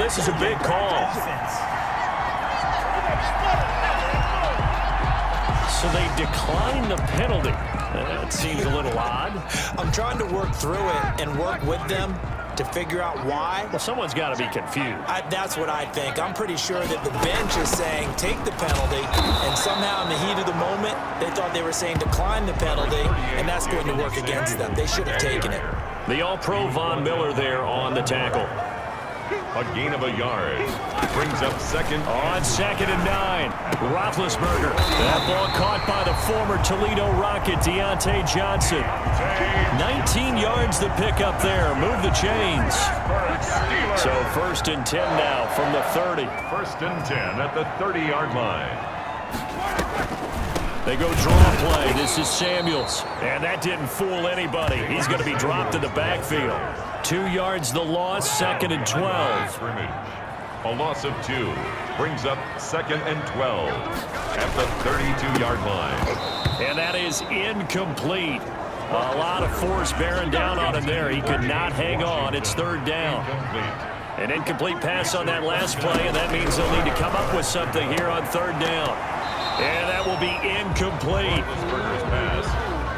this is a big call. So they decline the penalty. That seems a little odd. I'm trying to work through it and work with them to figure out why. Well, someone's got to be confused. That's what I think. I'm pretty sure that the bench is saying take the penalty, and somehow in the heat of the moment, they thought they were saying decline the penalty, and that's going to work against them. They should have taken it. The All-Pro Von Miller there on the tackle. A gain of a yard. Brings up second. On 2nd and 9. Roethlisberger. That ball caught by the former Toledo Rocket, Deontay Johnson. 19 yards to pick up there. Move the chains. So 1st and 10 now from the 30. 1st and 10 at the 30-yard line. They go draw play. This is Samuels. And that didn't fool anybody. He's going to be dropped in the backfield. 2 yards the loss, 2nd and 12. A loss of 2. Brings up 2nd and 12 at the 32-yard line. And that is incomplete. A lot of force bearing down on him there. He could not hang on. It's 3rd down. An incomplete pass on that last play, and that means they'll need to come up with something here on 3rd down. And that will be incomplete. Pass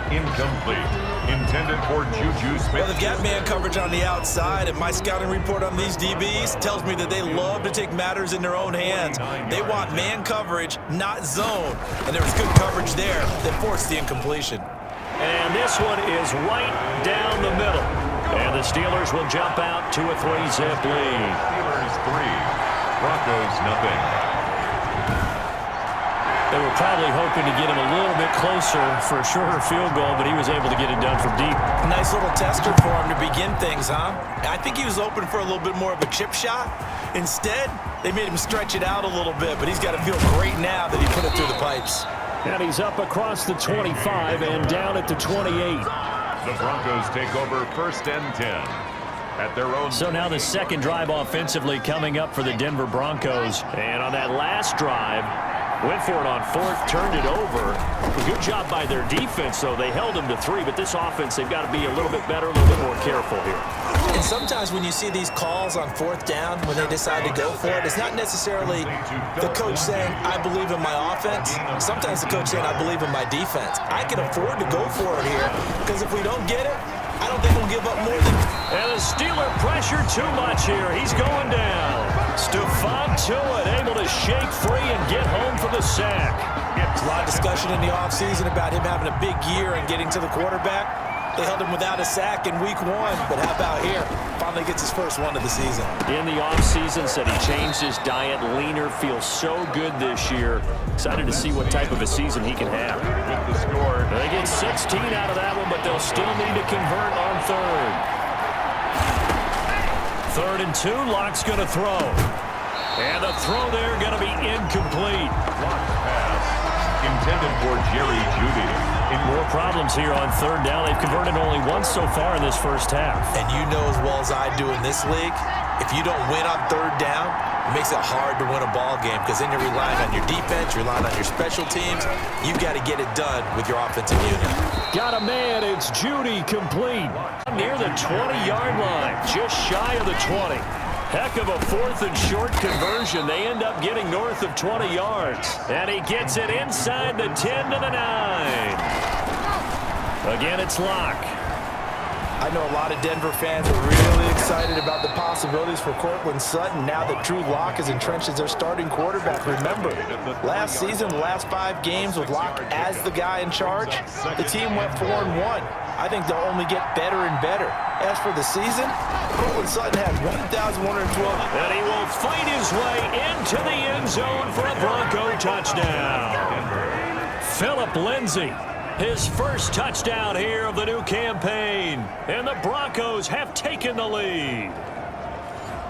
incomplete. Intended for Juju Smith. Well, they've got man coverage on the outside, and my scouting report on these DBs tells me that they love to take matters in their own hands. They want man coverage, not zone. And there was good coverage there that forced the incompletion. And this one is right down the middle. And the Steelers will jump out to a 3-zip lead. Steelers 3, Broncos nothing. They were probably hoping to get him a little bit closer for a shorter field goal, but he was able to get it done from deep. Nice little tester for him to begin things, huh? I think he was open for a little bit more of a chip shot. Instead, they made him stretch it out a little bit, but he's got to feel great now that he put it through the pipes. And he's up across the 25 and down at the 28. The Broncos take over 1st and 10 at their own. So now the 2nd drive offensively coming up for the Denver Broncos. And on that last drive, went for it on 4th, turned it over. Good job by their defense, though. They held them to 3, but this offense, they've got to be a little bit better, a little bit more careful here. And sometimes when you see these calls on 4th down, when they decide to go for it, it's not necessarily the coach saying, I believe in my offense. Sometimes the coach saying, I believe in my defense. I can afford to go for it here, because if we don't get it, I don't think we'll give up more than... And the Steeler pressure too much here. He's going down. Stephon Tuitt able to shake free and get home for the sack. There's a lot of discussion in the offseason about him having a big year and getting to the quarterback. They held him without a sack in week 1, but how about here? Finally gets his first one of the season. In the offseason, said he changed his diet, leaner, feels so good this year. Excited to see what type of a season he can have. With the score. They get 16 out of that one, but they'll still need to convert on 3rd. 3rd and 2, Locke's going to throw. And the throw there going to be incomplete. Blocked pass intended for Jerry Jeudy. More problems here on 3rd down. They've converted only once so far in this first half. And you know as well as I do in this league, if you don't win on 3rd down, it makes it hard to win a ball game because then you're relying on your defense, you're relying on your special teams. You've got to get it done with your offensive unit. Got a man. It's Jeudy complete. Near the 20-yard line, just shy of the 20. Heck of a 4th and short conversion. They end up getting north of 20 yards. And he gets it inside the 10 to the 9. Again, it's Locke. I know a lot of Denver fans are really excited about the possibilities for Cortland Sutton now that Drew Lock is entrenched as their starting quarterback. Remember, last season, the last 5 games with Lock as the guy in charge, the team went 4-1. I think they'll only get better and better. As for the season, Cortland Sutton had 1,112. And he will fight his way into the end zone for a Bronco touchdown. Phillip Lindsay, his first touchdown here of the new campaign. And the Broncos have taken the lead.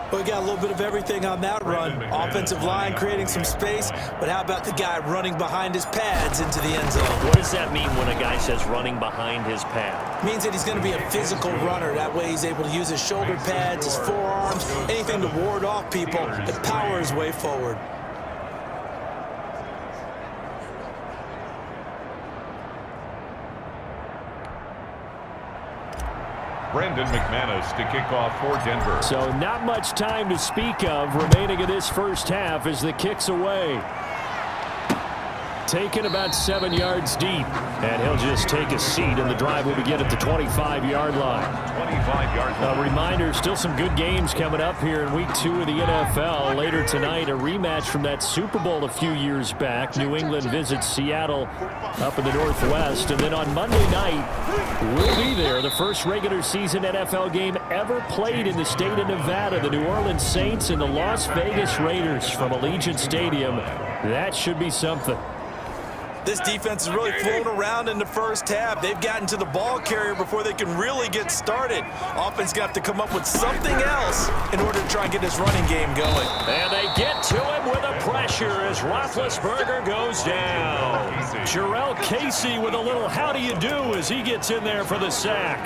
We got a little bit of everything on that run. Offensive line creating some space, but how about the guy running behind his pads into the end zone? What does that mean when a guy says running behind his pad? Means that he's going to be a physical runner. That way he's able to use his shoulder pads, his forearms, anything to ward off people and power his way forward. Brandon McManus to kick off for Denver. So not much time to speak of remaining in this first half as the kick's away. Taken about 7 yards deep. And he'll just take a seat, and the drive will begin at the 25-yard line. 25-yard line. A reminder, still some good games coming up here in Week 2 of the NFL. Later tonight, a rematch from that Super Bowl a few years back. New England visits Seattle up in the Northwest. And then on Monday night, we'll be there. The first regular season NFL game ever played in the state of Nevada. The New Orleans Saints and the Las Vegas Raiders from Allegiant Stadium. That should be something. This defense is really flown around in the first half. They've gotten to the ball carrier before they can really get started. Offense going to have to come up with something else in order to try and get this running game going. And they get to him with a pressure as Roethlisberger goes down. Jarrell Casey with a little how do you do as he gets in there for the sack.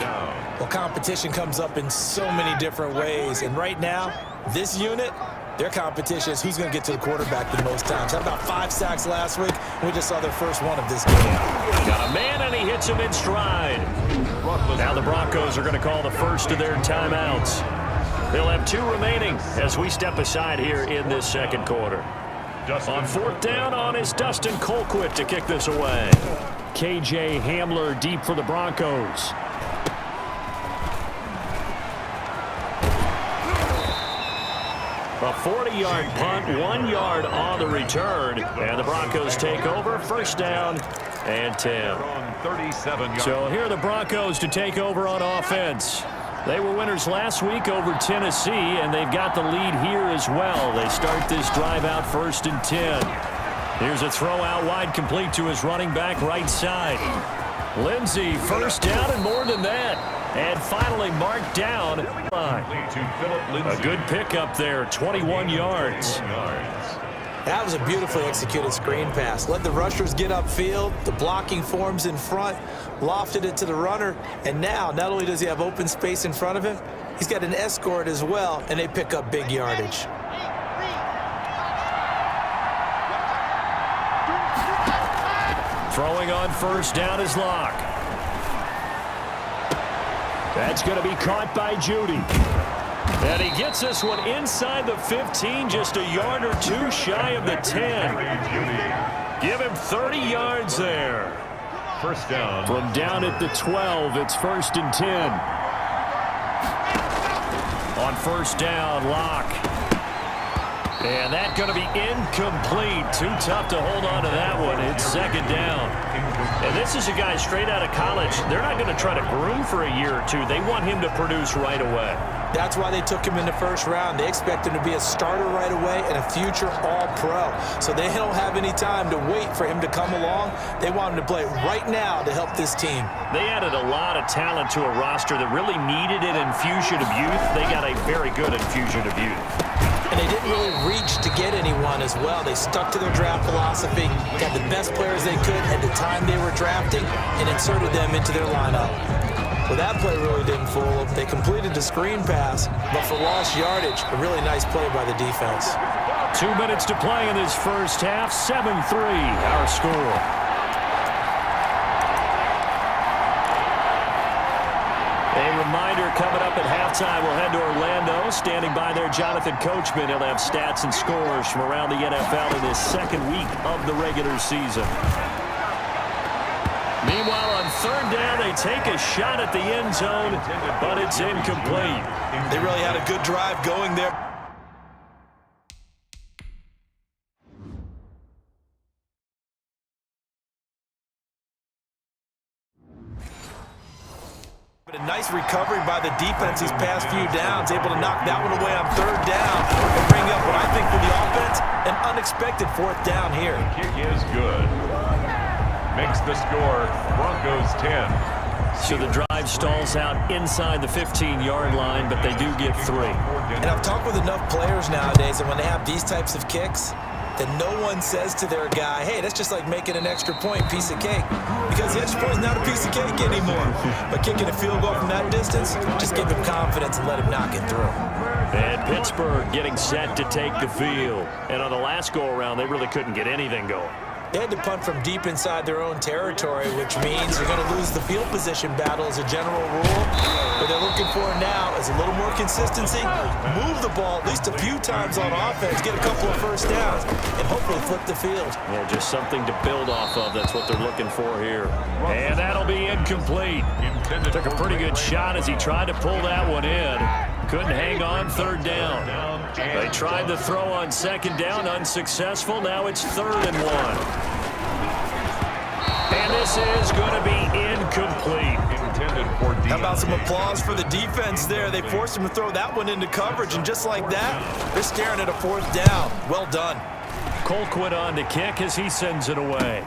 Well, competition comes up in so many different ways. And right now, this unit, their competition is who's going to get to the quarterback the most times. Had about 5 sacks last week. We just saw their first one of this game. Got a man, and he hits him in stride. Now the Broncos are going to call the first of their timeouts. They'll have 2 remaining as we step aside here in this second quarter. On fourth down on is Dustin Colquitt to kick this away. KJ Hamler deep for the Broncos. A 40-yard punt, 1 yard on the return. And the Broncos take over. First down and 10. So here are the Broncos to take over on offense. They were winners last week over Tennessee, and they've got the lead here as well. They start this drive out first and 10. Here's a throw out wide, complete to his running back right side. Lindsey, first down and more than that. And finally marked down. A good pickup there, 21 yards. That was a beautifully executed screen pass. Let the rushers get upfield. The blocking forms in front. Lofted it to the runner. And now, not only does he have open space in front of him, he's got an escort as well, and they pick up big yardage. Throwing on first down is Locke. That's going to be caught by Judy. And he gets this one inside the 15, just a yard or 2 shy of the 10. Give him 30 yards there. First down. From down at the 12, it's first and 10. On first down, Locke. And that's going to be incomplete. Too tough to hold on to that one. It's second down. And this is a guy straight out of college. They're not going to try to groom for a year or 2. They want him to produce right away. That's why they took him in the first round. They expect him to be a starter right away and a future All-Pro. So they don't have any time to wait for him to come along. They want him to play right now to help this team. They added a lot of talent to a roster that really needed an infusion of youth. They got a very good infusion of youth. And they didn't really reach to get anyone as well. They stuck to their draft philosophy, got the best players they could at the time they were drafting, and inserted them into their lineup. Well, that play really didn't fool them. They completed the screen pass, but for lost yardage, a really nice play by the defense. 2 minutes to play in this first half. 7-3, our score. A reminder coming up at halftime, we'll head to Orlando. Standing by there, Jonathan Coachman. He'll have stats and scores from around the NFL in this second week of the regular season. Meanwhile, on third down, they take a shot at the end zone, but it's incomplete. They really had a good drive going there. But a nice recovery by the defense these past few downs, able to knock that one away on third down and bring up what I think for the offense, an unexpected fourth down here. The kick is good. Makes the score Broncos 10. So the drive stalls out inside the 15-yard line, but they do get 3. And I've talked with enough players nowadays that when they have these types of kicks, that no one says to their guy, hey, that's just like making an extra point, piece of cake. Because the extra point is not a piece of cake anymore. But kicking a field goal from that distance, just give him confidence and let him knock it through. And Pittsburgh getting set to take the field. And on the last go-around, they really couldn't get anything going. They had to punt from deep inside their own territory, which means you're going to lose the field position battle as a general rule. What they're looking for now is a little more consistency, move the ball at least a few times on offense, get a couple of first downs, and hopefully flip the field. Yeah, just something to build off of. That's what they're looking for here. And that'll be incomplete. Took a pretty good shot as he tried to pull that one in. Couldn't hang on third down. They tried to throw on second down, unsuccessful. Now it's 3rd and 1. And this is going to be incomplete. How about some applause for the defense there? They forced him to throw that one into coverage, and just like that, they're staring at a 4th down. Well done. Colquitt on to kick as he sends it away.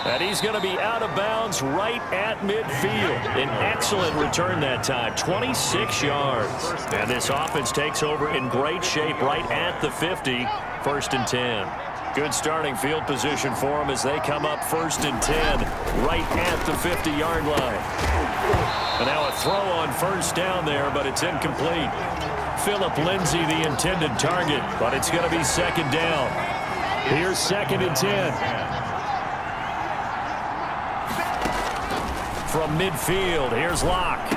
And he's going to be out of bounds right at midfield. An excellent return that time, 26 yards. And this offense takes over in great shape right at the 50, 1st and 10. Good starting field position for them as they come up 1st and 10 right at the 50-yard line. And now a throw on 1st down there, but it's incomplete. Philip Lindsay, the intended target, but it's going to be 2nd down. Here's 2nd and 10. From midfield, here's Locke.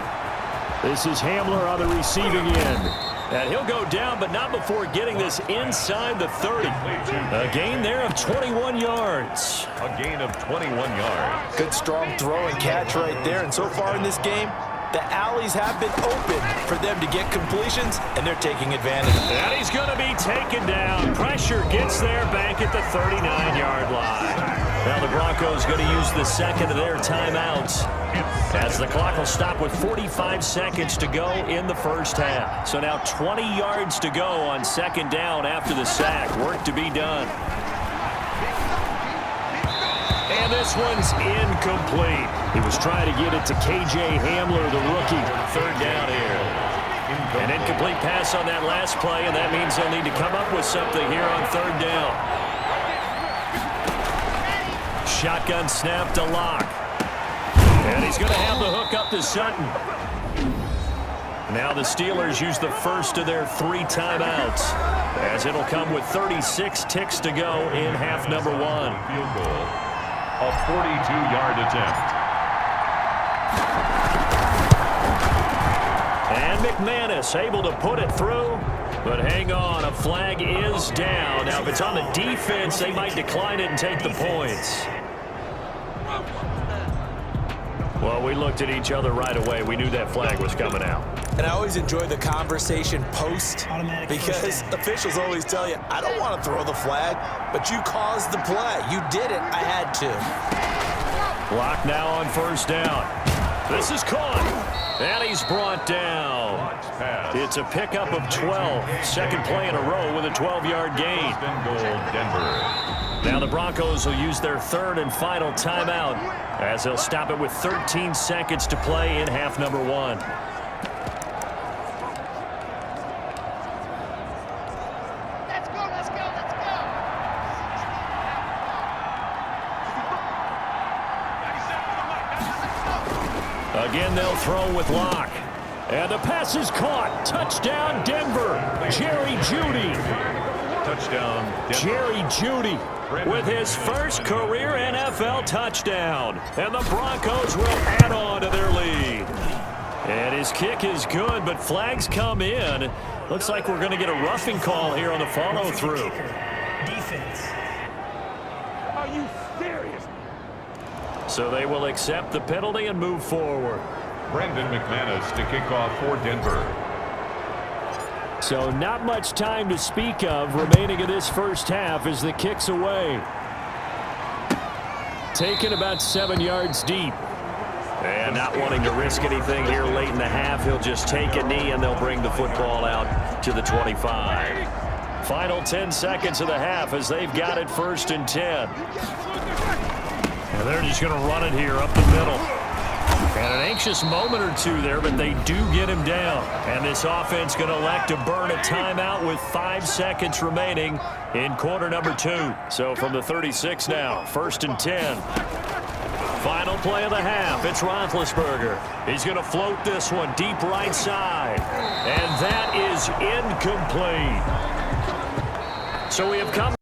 This is Hamler on the receiving end. And he'll go down, but not before getting this inside the 30. A gain there of 21 yards. A gain of 21 yards. Good strong throw and catch right there. And so far in this game, the alleys have been open for them to get completions, and they're taking advantage. And he's going to be taken down. Pressure gets there back at the 39-yard line. Now the Broncos going to use the 2nd of their timeouts as the clock will stop with 45 seconds to go in the 1st half. So now 20 yards to go on 2nd down after the sack. Work to be done. And this one's incomplete. He was trying to get it to K.J. Hamler, the rookie. 3rd down here. An incomplete pass on that last play, and that means they'll need to come up with something here on 3rd down. Shotgun snap to Locke. And he's going to have the hook up to Sutton. Now the Steelers use the 1st of their 3 timeouts, as it'll come with 36 ticks to go in half number 1. Field goal. A 42-yard attempt. And McManus able to put it through. But hang on, a flag is down. Now, if it's on the defense, they might decline it and take the points. Well, we looked at each other right away. We knew that flag was coming out. And I always enjoy the conversation post because officials always tell you, I don't want to throw the flag, but you caused the play. You did it. I had to. Block now on 1st down. This is caught. And he's brought down. It's a pickup of 12. 2nd play in a row with a 12-yard gain. Denver. Now the Broncos will use their 3rd and final timeout as they'll stop it with 13 seconds to play in half number 1. Again, they'll throw with Locke. And the pass is caught. Touchdown, Denver. Jerry Jeudy. Touchdown, Denver. Jerry Jeudy with his first career NFL touchdown. And the Broncos will add on to their lead. And his kick is good, but flags come in. Looks like we're going to get a roughing call here on the follow-through. Defense. Are you serious? So they will accept the penalty and move forward. Brendan McManus to kick off for Denver. So not much time to speak of remaining in this 1st half as the kick's away. Taken about 7 yards deep. And not wanting to risk anything here late in the half, he'll just take a knee and they'll bring the football out to the 25. Final 10 seconds of the half as they've got it 1st and 10. And they're just going to run it here up the middle. And an anxious moment or two there, but they do get him down. And this offense going to elect to burn a timeout with 5 seconds remaining in quarter number 2. So from the 36 now, 1st and 10. Final play of the half. It's Roethlisberger. He's going to float this one deep right side. And that is incomplete. So we have come